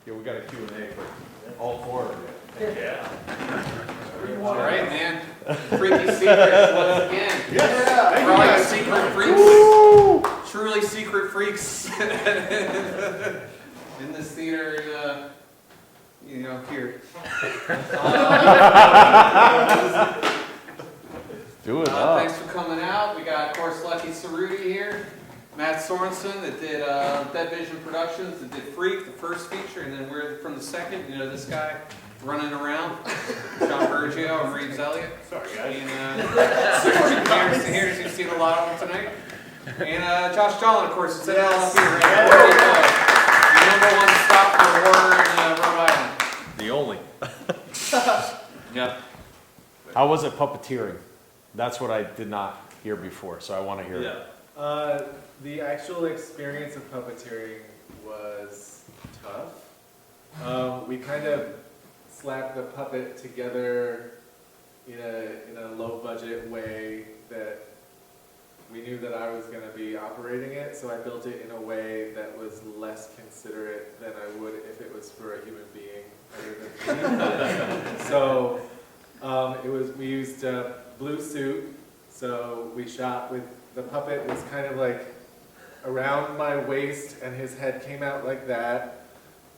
Yeah, we got a Q&A for all four of you. Yeah. All right, man. Freaky secrets once again. Yeah. We're all like secret freaks. Truly secret freaks in this theater. Here. Do it up. Thanks for coming out. We got, of course, Lucky Cerruti here. Matt Sorensen that did Dead Vision Productions, that did Freak, the first feature, and then we're from the second. You know, this guy running around, John Bergio and Reeves Elliott. Sorry, guys. And here's you've seen a lot of them tonight. And Josh Dolan, of course, is sitting up here right now. Where do you go? The number one stop for horror in Rhode Island. The only. Yep. How was it puppeteering? That's what I did not hear before, so I want to hear it. The actual experience of puppeteering was tough. We kind of slapped the puppet together in a low budget way that we knew that I was going to be operating it, so I built it in a way that was less considerate than I would if it was for a human being other than me. So we used a blue suit, so we shot with, the puppet was kind of like around my waist and his head came out like that,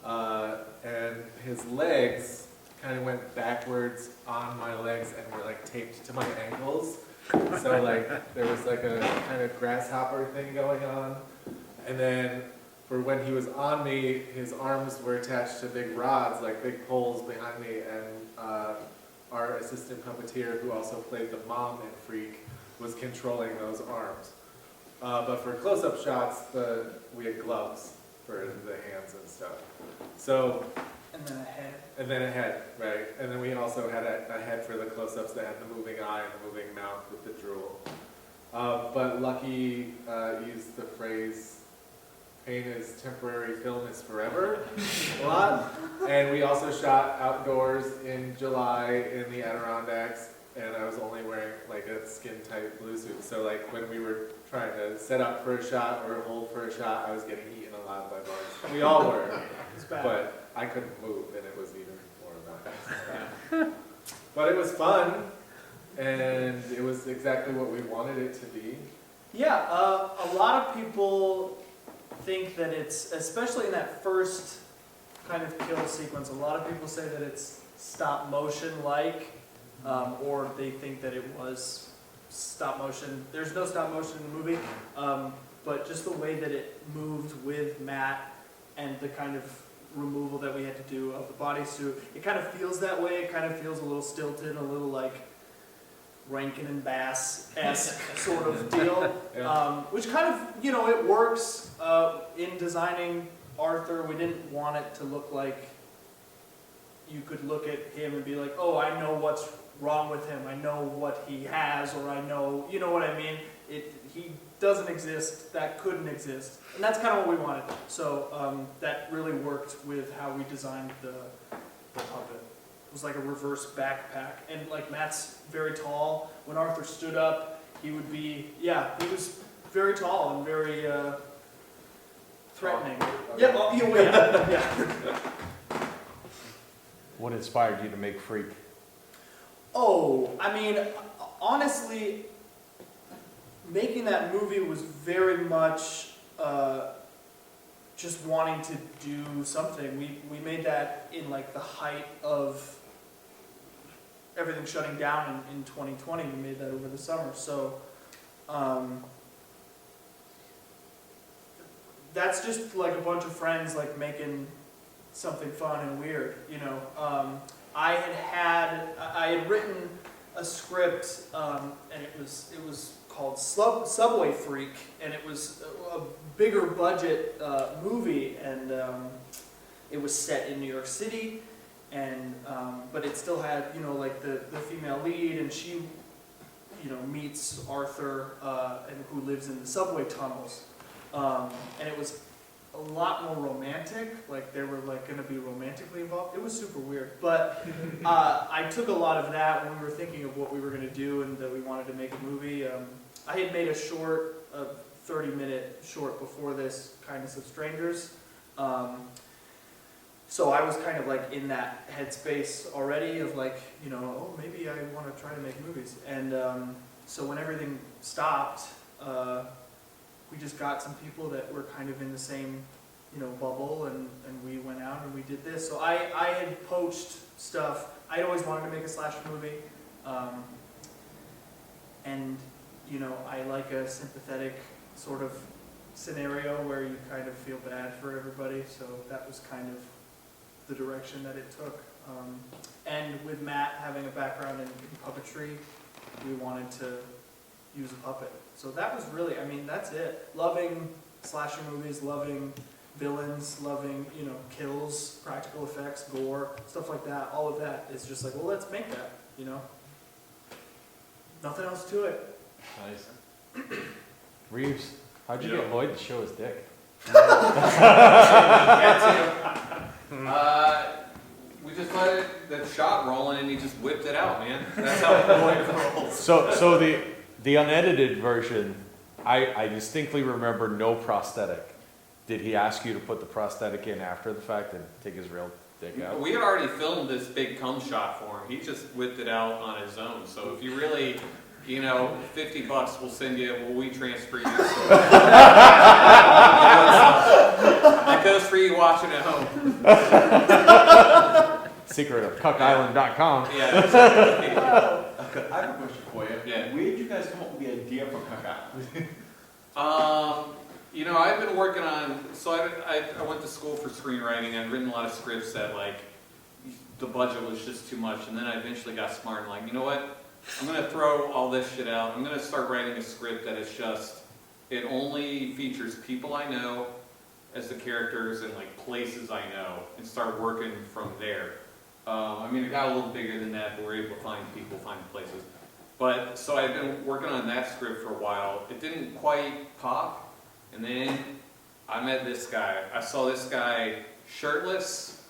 and his legs kind of went backwards on my legs and were like taped to my ankles. So like there was like a kind of grasshopper thing going on. And then for when he was on me, his arms were attached to big rods, like big poles behind me, and our assistant puppeteer, who also played the mom in Freak, was controlling those arms. But for close-up shots, we had gloves for the hands and stuff. So, And then a head. and then a head, right? And then we also had a head for the close-ups that had the moving eye and the moving mouth with the drool. But Lucky used the phrase, pain is temporary, film is forever, a lot. And we also shot outdoors in July in the Adirondacks, and I was only wearing like a skin-tight blue suit. So like when we were trying to set up for a shot or hold for a shot, I was getting eaten alive by bugs. We all were, It's bad. but I couldn't move, and it was even more about. But it was fun, and it was exactly what we wanted it to be. Yeah, a lot of people think that it's, especially in that first kind of kill sequence, a lot of people say that it's stop motion-like, or they think that it was stop motion. There's no stop motion in the movie, but just the way that it moved with Matt and the kind of removal that we had to do of the bodysuit, it kind of feels that way. It kind of feels a little stilted, a little like Rankin and Bass-esque sort of deal, Yeah. which kind of, it works. In designing Arthur, we didn't want it to look like you could look at him and be like, oh, I know what's wrong with him, I know what he has, or I know, you know what I mean? He doesn't exist, that couldn't exist. And that's kind of what we wanted. So that really worked with how we designed the puppet. It was like a reverse backpack. And like Matt's very tall. When Arthur stood up, he would be, he was very tall and very threatening. Yeah. What inspired you to make Freak? Oh, I mean, honestly, making that movie was very much just wanting to do something. We made that in like the height of everything shutting down in 2020. We made that over the summer. So that's just like a bunch of friends like making something fun and weird, I had written a script, and it was called Subway Freak, and it was a bigger budget movie, and it was set in New York City, and but it still had like the female lead, and she meets Arthur, and who lives in the subway tunnels, and it was a lot more romantic, like they were like going to be romantically involved. It was super weird, but I took a lot of that when we were thinking of what we were going to do and that we wanted to make a movie. I had made a 30-minute short before this, Kindness of Strangers. so I was kind of like in that headspace already of like, you know, oh, maybe I want to try to make movies. And so when everything stopped, we just got some people that were kind of in the same, you know, bubble, and we went out and we did this. So I had poached stuff. I'd always wanted to make a slasher movie. And, you know, I like a sympathetic sort of scenario where you kind of feel bad for everybody. So that was kind of the direction that it took. And with Matt having a background in puppetry, we wanted to use a puppet. So that was really, I mean, that's it. Loving slasher movies, loving villains, loving, you know, kills, practical effects, gore, stuff like that. All of that is just like, well, let's make that, you know? Nothing else to it. Nice. Reeves, how'd you get Lloyd to show his dick? We just let the shot rolling and he just whipped it out, man. That's how it rolls. So the unedited version, I distinctly remember no prosthetic. Did he ask you to put the prosthetic in after the fact and take his real dick out? We had already filmed this big cum shot for him. He just whipped it out on his own. So if you really, you know, $50 we'll send you, we transfer you. So. It goes for you watching at home. Secret of cuckisland.com. Yeah, exactly. Okay, I have a question for you. Yeah. Where did you guys come up with the idea for Cuck Island? You know, I've been working on, so I went to school for screenwriting. I'd written a lot of scripts that, like, the budget was just too much. And then I eventually got smart and like, you know what? I'm going to throw all this shit out. I'm going to start writing a script that is just, it only features people I know as the characters and, like, places I know, and start working from there. I mean, it got a little bigger than that, but we're able to find people, find places. But, so I've been working on that script for a while. It didn't quite pop. And then I met this guy. I saw this guy shirtless,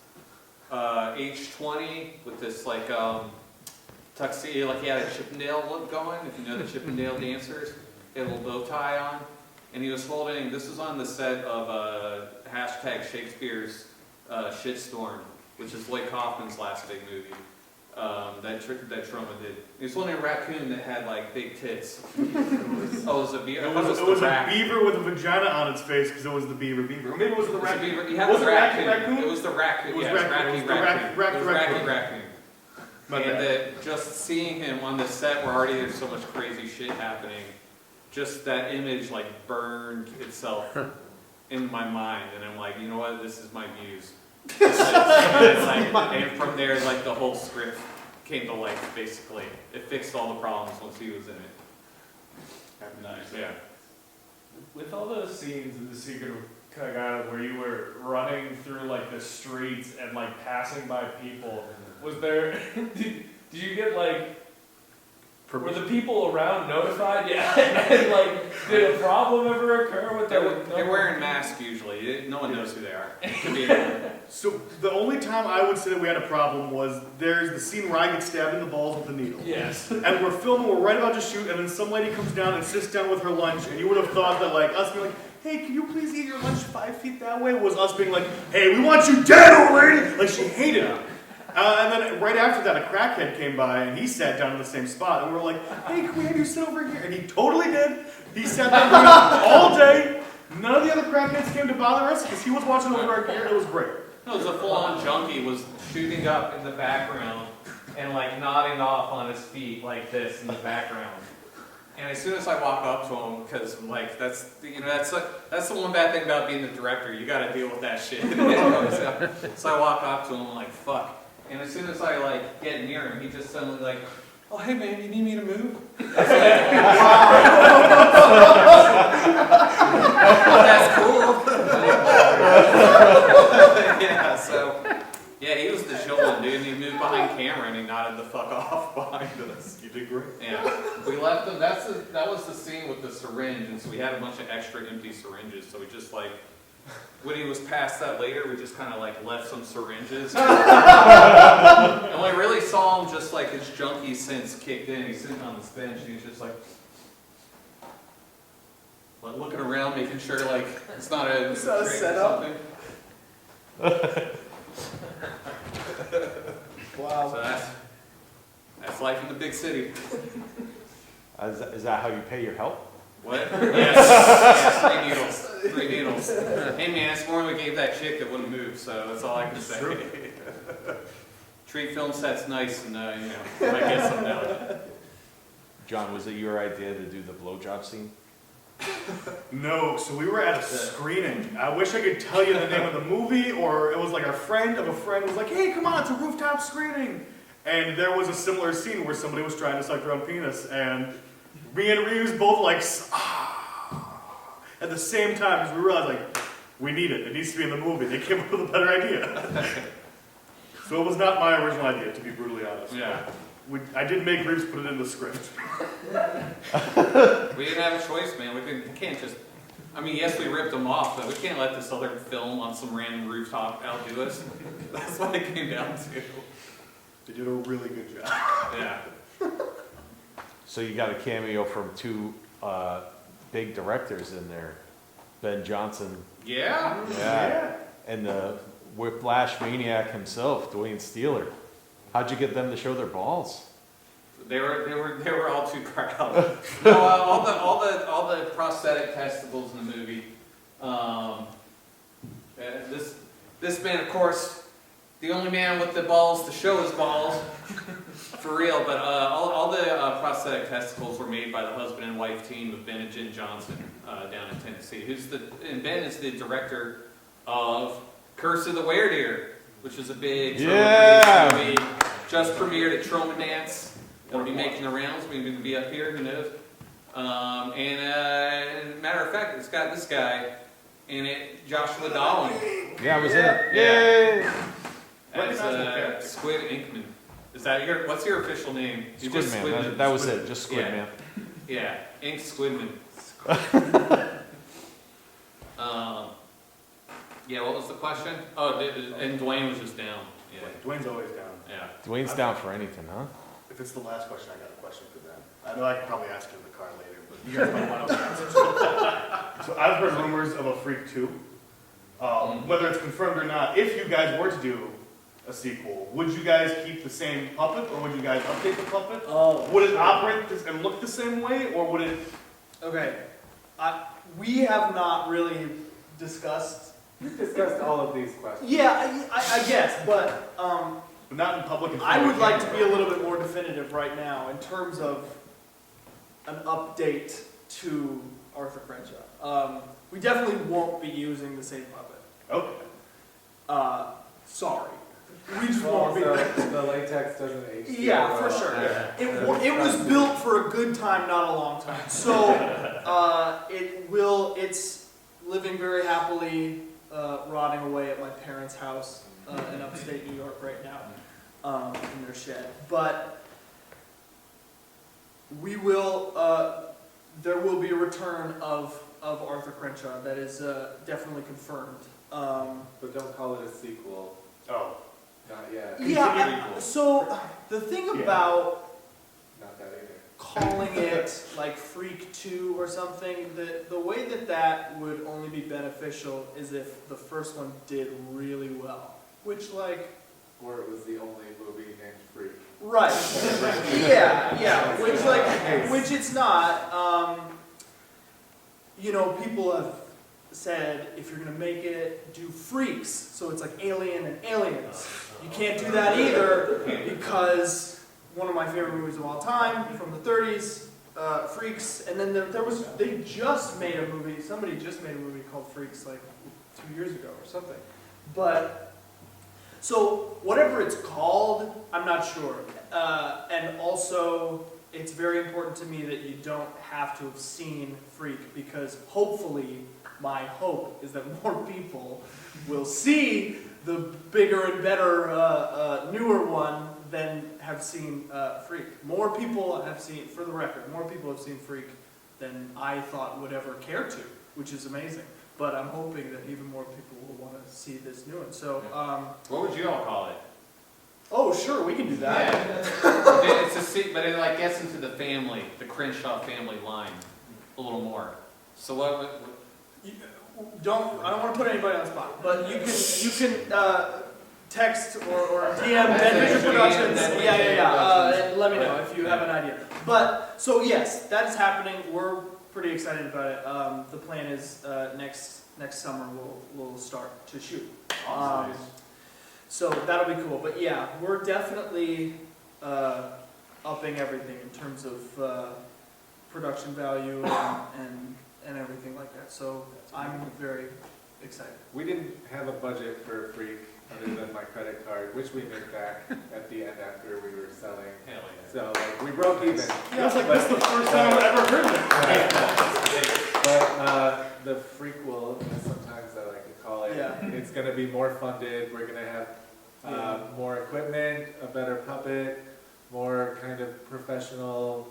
age 20, with this like tuxedo, like he had a Chippendale look going, if you know the Chippendale dancers. He had a little bow tie on. And he was holding, this was on the set of hashtag Shakespeare's Shitstorm, which is Blake Kaufman's last big movie. That Troma did. He was holding a raccoon that had like big tits. Oh, it was a beaver. It was a beaver with a vagina on its face because it was the beaver. Or maybe it was the raccoon. Beaver. He had was the raccoon. It was the raccoon. It was yeah, raccoon. It was Racky Raccoon. My And bad. just seeing him on the set where already there's so much crazy shit happening, just that image like burned itself in my mind, and I'm like, you know what? This is my muse. And from there, like the whole script came to life. Basically, it fixed all the problems once he was in it. Nice. Yeah. With all those scenes in The Secret of Cuck Island where you were running through like the streets and like passing by people, was there? did you get like? Were the people around notified? Yeah. And like, did a problem ever occur with them? They're wearing masks usually. No one knows who they are. It could be anyone. So the only time I would say that we had a problem was there's the scene where I get stabbed in the balls with a needle. Yes. And we're filming, we're right about to shoot, and then some lady comes down and sits down with her lunch, and you would have thought that like us being like, hey, can you please eat your lunch 5 feet that way? Was us being like, hey, we want you dead, old lady! Like she hated it. And then right after that, a crackhead came by, and he sat down in the same spot, and we were like, hey, can we have you sit over here? And he totally did. He sat there all day. None of the other crackheads came to bother us, because he was watching over our gear. It was great. No, it was a full-on junkie was shooting up in the background and like nodding off on his feet like this in the background. And as soon as I walk up to him, because like that's the one bad thing about being the director, you got to deal with that shit. So I walk up to him like fuck, and as soon as I like get near him, he just suddenly like, oh hey man, you need me to move? That's cool. Yeah, so yeah, he was the showman, dude. And he moved behind camera and he nodded the fuck off behind us. You did great. Yeah, we left them. That was the scene with the syringe, and so we had a bunch of extra empty syringes. So we just like, when he was past that later, we just kind of like left some syringes. And when I really saw him, just like his junkie sense kicked in. He's sitting on this bench, and he's just like looking around, making sure like it's not a It's not a trick or setup. something. So that's life in the big city. Is that how you pay your help? What? Yes, 3 needles. Hey man, it's more than we gave that chick that wouldn't move, so that's all I can say. Treat film set's nice and, I get some now. John, was it your idea to do the blowjob scene? No, so we were at a screening. I wish I could tell you the name of the movie, or it was like a friend of a friend was like, hey, come on, it's a rooftop screening. And there was a similar scene where somebody was trying to suck their own penis, and me and Reeves both like, at the same time, because we realized like, we need it. It needs to be in the movie. They came up with a better idea. So it was not my original idea, to be brutally honest. Yeah. I did make Reeves put it in the script. We didn't have a choice, man. We can't just, yes, we ripped them off, but we can't let this other film on some random rooftop outdo us. That's what it came down to. They did a really good job. Yeah. So you got a cameo from two big directors in there, Ben Johnson, Yeah? yeah, and the Whiplash maniac himself, Dwayne Steeler. How'd you get them to show their balls? They were all too proud. No, all the prosthetic testicles in the movie. This man, of course, the only man with the balls to show his balls, for real. But all the prosthetic testicles were made by the husband and wife team of Ben and Jen Johnson down in Tennessee. And Ben is the director of Curse of the Were-Deer, which is a big movie. Just premiered at Troma Dance. It'll be making the rounds. Maybe it'll be up here. Who knows? Matter of fact, it's got this guy in it, Joshua Dawson. Yeah, I was in it. Yay! As Squid Inkman. Is that what's your official name? Squid Man. That was it. Just Squid Man. Yeah, Ink Squidman. Yeah, what was the question? Oh, and Dwayne was just down. Yeah. Dwayne's always down. Yeah. Dwayne's down for anything, huh? If it's the last question, I got a question for them. I know I could probably ask you in the car later, but you guys might want to answer. So I've heard rumors of a Freak 2. Whether it's confirmed or not, if you guys were to do a sequel, would you guys keep the same puppet, or would you guys update the puppet? Would it operate and look the same way, or would it... Okay, we have not really discussed. We've discussed all of these questions. Yeah, I guess, but But not in public. I would like to be a little bit more definitive right now in terms of an update to Arthur Crenshaw. We definitely won't be using the same puppet. Okay. Sorry. We just won't be. The latex doesn't age. Yeah, for sure. It was built for a good time, not a long time. So it's living very happily, rotting away at my parents' house in upstate New York right now, in their shed. But we will. There will be a return of Arthur Crenshaw. That is definitely confirmed. But don't call it a sequel. Oh. Not yet. Yeah. So the thing about Not that either. calling it like Freak 2 or something, the way that would only be beneficial is if the first one did really well. Which Or it was the only movie named Freak. right. yeah. Which it's not. People have said if you're gonna make it, do Freaks, so it's like Alien and Aliens. You can't do that either because one of my favorite movies of all time from the 30s, Freaks, and then they just made a movie. Somebody just made a movie called Freaks like 2 years ago or something. But so whatever it's called, I'm not sure. And also, it's very important to me that you don't have to have seen Freak because hopefully, my hope is that more people will see the bigger and better, newer one than have seen Freak. More people have seen, for the record, more people have seen Freak than I thought would ever care to, which is amazing. But I'm hoping that even more people will want to see this new one. So, What would you all call it? oh, sure, we can do that. Yeah. But it gets into the Crenshaw family line a little more. So I I don't want to put anybody on the spot, but you can text or DM Dead Vision Productions. And let me know if you have an idea. But so yes, that is happening. We're pretty excited about it. The plan is next summer we'll start to shoot. So that'll be cool. But yeah, we're definitely upping everything in terms of production value and everything like that. So I'm very excited. We didn't have a budget for Freak other than my credit card, which we made back at the end after we were selling. Hell yeah. So like we broke even. Feels like that's the first time I've ever heard that. But the frequel, as sometimes I like to call it, Yeah. it's going to be more funded. We're going to have more equipment, a better puppet, more kind of professional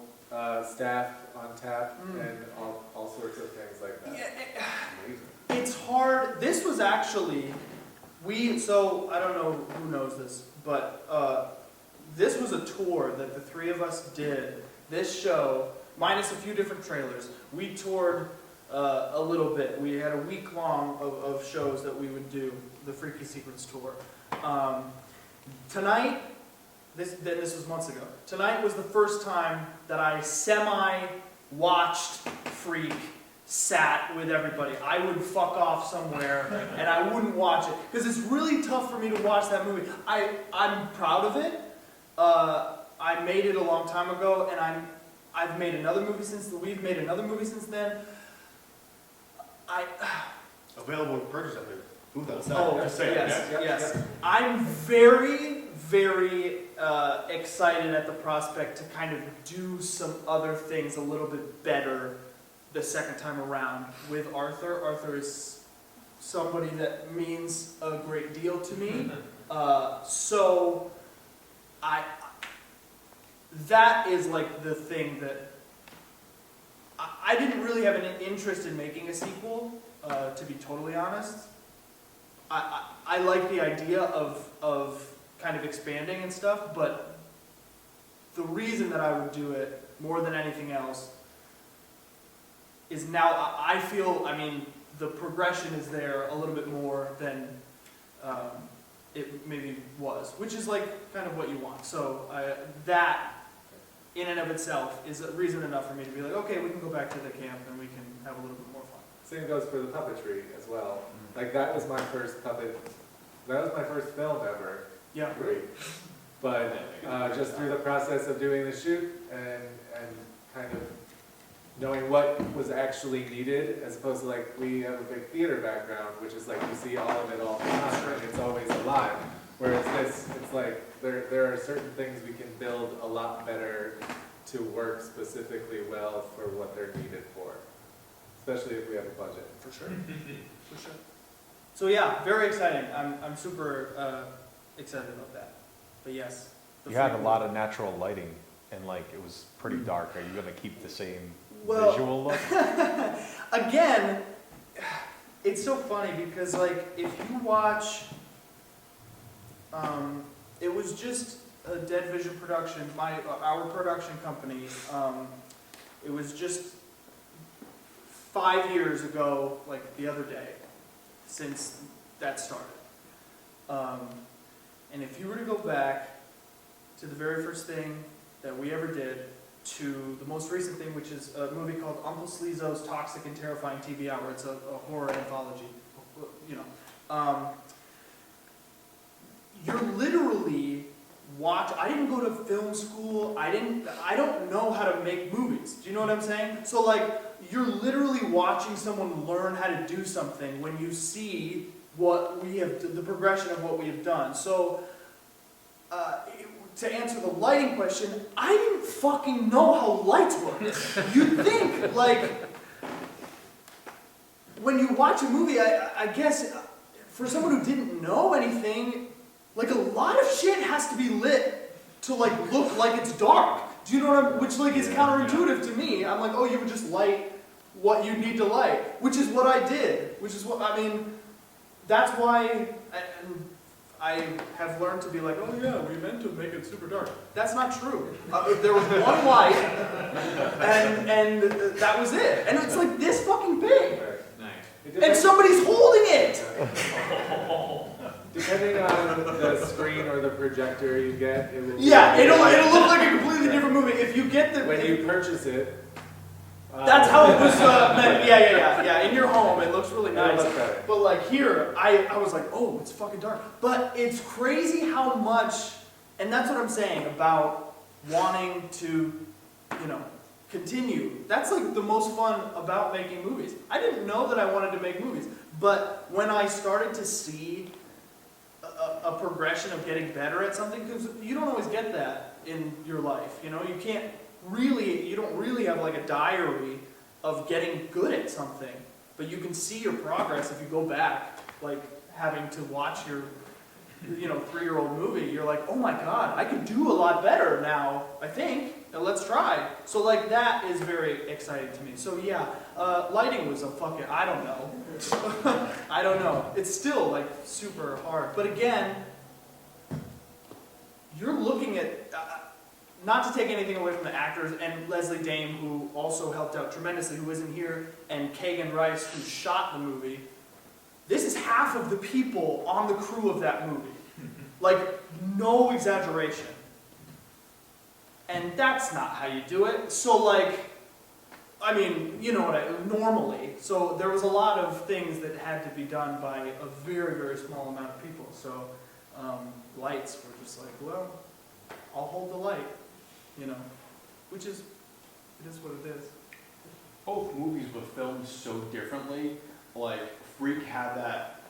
staff on tap, and all sorts of things like that. It's hard. This was actually, so I don't know who knows this, but this was a tour that the three of us did. This show, minus a few different trailers, we toured a little bit. We had a week long of shows that we would do, the Freaky Secrets tour. Tonight, this was months ago. Tonight was the first time that I semi-watched Freak, sat with everybody. I would fuck off somewhere and I wouldn't watch it because it's really tough for me to watch that movie. I'm proud of it. I made it a long time ago, and I've made another movie since. We've made another movie since then. Available to purchase up there. Booth outside. Oh, Just saying. yes. I'm very, very excited at the prospect to kind of do some other things a little bit better the second time around with Arthur. Arthur is somebody that means a great deal to me. So that is like the thing that I didn't really have an interest in making a sequel, to be totally honest. I like the idea of kind of expanding and stuff, but the reason that I would do it more than anything else is now I feel, the progression is there a little bit more than it maybe was, which is like kind of what you want. So that in and of itself is a reason enough for me to be like, okay, we can go back to the camp and we can have a little bit more fun. Same goes for the puppetry as well. Like that was my first puppet. That was my first film ever. Yeah. But just through the process of doing the shoot and kind of knowing what was actually needed, as opposed to like we have a big theater background, which is like you see all of it all the time and it's always alive. Whereas this, it's like there are certain things we can build a lot better to work specifically well for what they're needed for, especially if we have a budget. For sure. For sure. So yeah, very exciting. I'm super excited about that. But yes. You had a lot of natural lighting, and like it was pretty dark. Are you going to keep the same visual look? Again, it's so funny because like if you watch, it was just a Dead Vision production, our production company. It was just 5 years ago, like the other day, since that started. And if you were to go back to the very first thing that we ever did, to the most recent thing, which is a movie called Uncle Sleezo's Toxic and Terrifying TV Hour. It's a horror anthology, You're literally I didn't go to film school. I don't know how to make movies. Do you know what I'm saying? So like, you're literally watching someone learn how to do something when you see what we have, the progression of what we have done. So, to answer the lighting question, I didn't fucking know how lights work. You'd think, like, when you watch a movie, I guess, for someone who didn't know anything, like, a lot of shit has to be lit to, like, look like it's dark. Do you know what which, like, is counterintuitive to me. I'm like, oh, you would just light what you need to light, which is what I did, that's why I have learned to be like, oh yeah, we meant to make it super dark. That's not true. There was one light, and that was it. And it's like this fucking big. Nice. And somebody's holding it! Depending on the screen or the projector you get, it will. Yeah, it'll look like a completely different movie if you get the. When you purchase it. That's how it was meant. Yeah. In your home, it looks really It'll nice. look better. But like here, I was like, oh, it's fucking dark. But it's crazy how much, and that's what I'm saying about wanting to, continue. That's like the most fun about making movies. I didn't know that I wanted to make movies, but when I started to see a progression of getting better at something, because you don't always get that in your life. You don't really have like a diary of getting good at something, but you can see your progress if you go back, like having to watch your 3-year-old movie. You're like, oh my god, I can do a lot better now, I think. Now let's try. So like that is very exciting to me. So yeah, lighting was a fucking, I don't know. I don't know. It's still like super hard. But again, you're looking at, not to take anything away from the actors, and Leslie Dame, who also helped out tremendously, who isn't here, and Kagan Rice, who shot the movie. This is half of the people on the crew of that movie. Like, no exaggeration. And that's not how you do it. So like, I mean, normally. So there was a lot of things that had to be done by a very, very small amount of people. So lights were just like, well, I'll hold the light, which is, it is what it is. Both movies were filmed so differently. Like Freak had that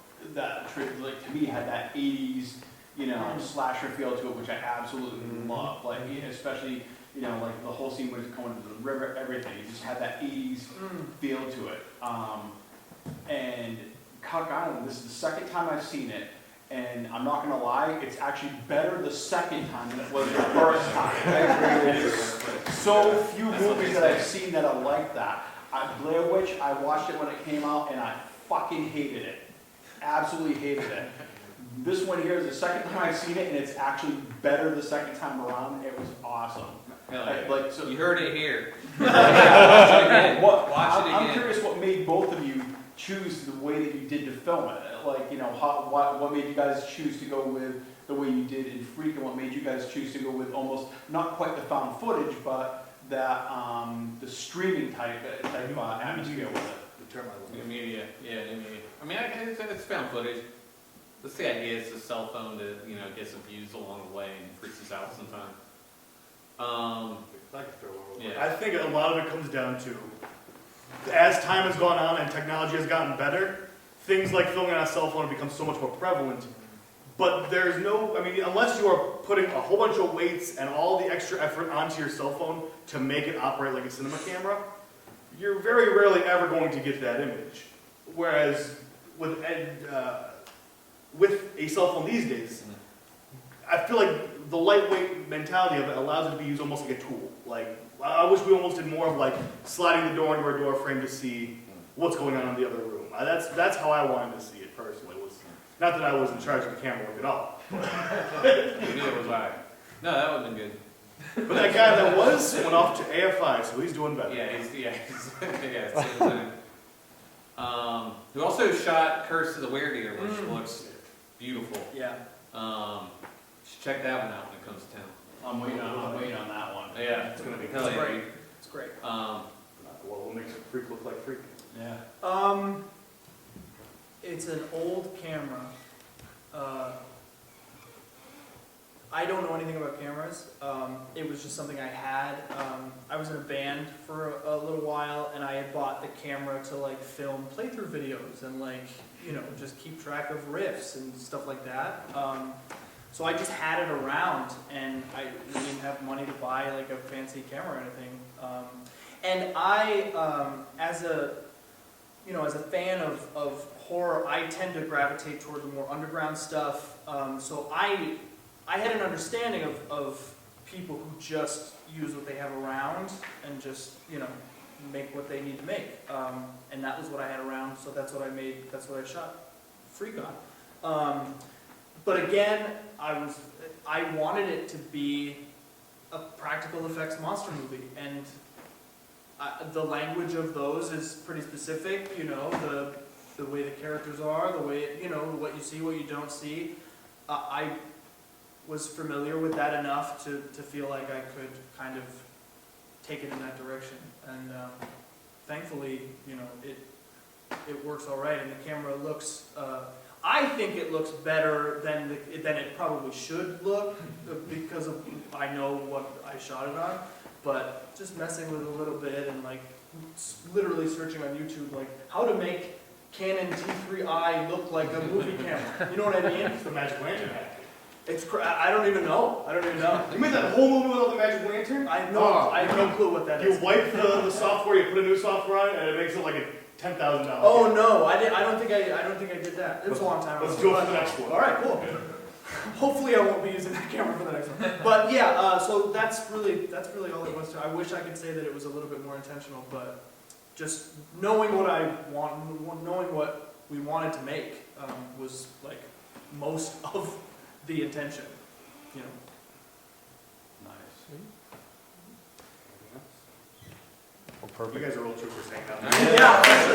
like to me had that 80s, slasher feel to it, which I absolutely love. Like especially, like the whole scene when it's going to the river, everything. It just had that 80s feel to it. And Cuck Island, this is the second time I've seen it, and I'm not gonna lie, it's actually better the second time than it was the first time. There's so few movies that I've seen that are like that. Blair Witch, I watched it when it came out, and I fucking hated it. Absolutely hated it. This one here is the second time I've seen it, and it's actually better the second time around. It was awesome. So you heard it here. I'm Watch it again. curious what made both of you choose the way that you did to film it. Like, what made you guys choose to go with the way you did in Freak, and what made you guys choose to go with almost not quite the found footage, but that the streaming type atmosphere with it. New media, yeah, new media. I mean, it's found footage. That's the idea. It's a cell phone to get some views along the way and freaks us out sometimes. Yeah. I think a lot of it comes down to, as time has gone on and technology has gotten better, things like filming on a cell phone have become so much more prevalent. But there's unless you are putting a whole bunch of weights and all the extra effort onto your cell phone to make it operate like a cinema camera, you're very rarely ever going to get that image. Whereas with a cell phone these days, I feel like the lightweight mentality of it allows it to be used almost like a tool. Like, I wish we almost did more of like sliding the door into a door frame to see what's going on in the other room. That's how I wanted to see it personally. Was not that I was in charge of the camera work at all. Neither was I. No, that would have been good. But that guy that went off to AFI, so he's doing better. Same time. Who also shot Curse of the Werewolf, which looks beautiful. Yeah. Should check that one out when it comes to town. I'm waiting on that one. Yeah, it's gonna be It's great. It's great. Well, what makes a freak look like freak? Yeah. It's an old camera. I don't know anything about cameras. It was just something I had. I was in a band for a little while, and I had bought the camera to like film playthrough videos and like, just keep track of riffs and stuff like that. So I just had it around, and I didn't have money to buy like a fancy camera or anything. And I, as a fan of horror, I tend to gravitate toward the more underground stuff. So I had an understanding of people who just use what they have around and just, make what they need to make. And that was what I had around, so that's what I made, that's what I shot Freak on. But again, I wanted it to be a practical effects monster movie, and the language of those is pretty specific. The the way the characters are, the way, you know, what you see, what you don't see. I was familiar with that enough to feel like I could kind of take it in that direction. And thankfully, you know, it works all right, and the camera looks, I think it looks better than it probably should look, because of, I know what I shot it on, but just messing with it a little bit and like literally searching on YouTube, like how to make Canon T3i look like a movie camera. You know what I mean? It's the Magic Lantern hack. I don't even know. You made that whole movie without the Magic Lantern? I have no clue what that You is. wipe the software, you put a new software on it, and it makes it like a $10,000. Oh no, I don't think I did that. It was a long time ago. Let's do it for the next one. All right, cool. Hopefully, I won't be using that camera for the next one. But yeah, so that's really all it was. I wish I could say that it was a little bit more intentional, but just knowing what I want, knowing what we wanted to make, was like most of the intention. You know. Nice. Well, You perfect. guys are real troopers hanging out. Yeah.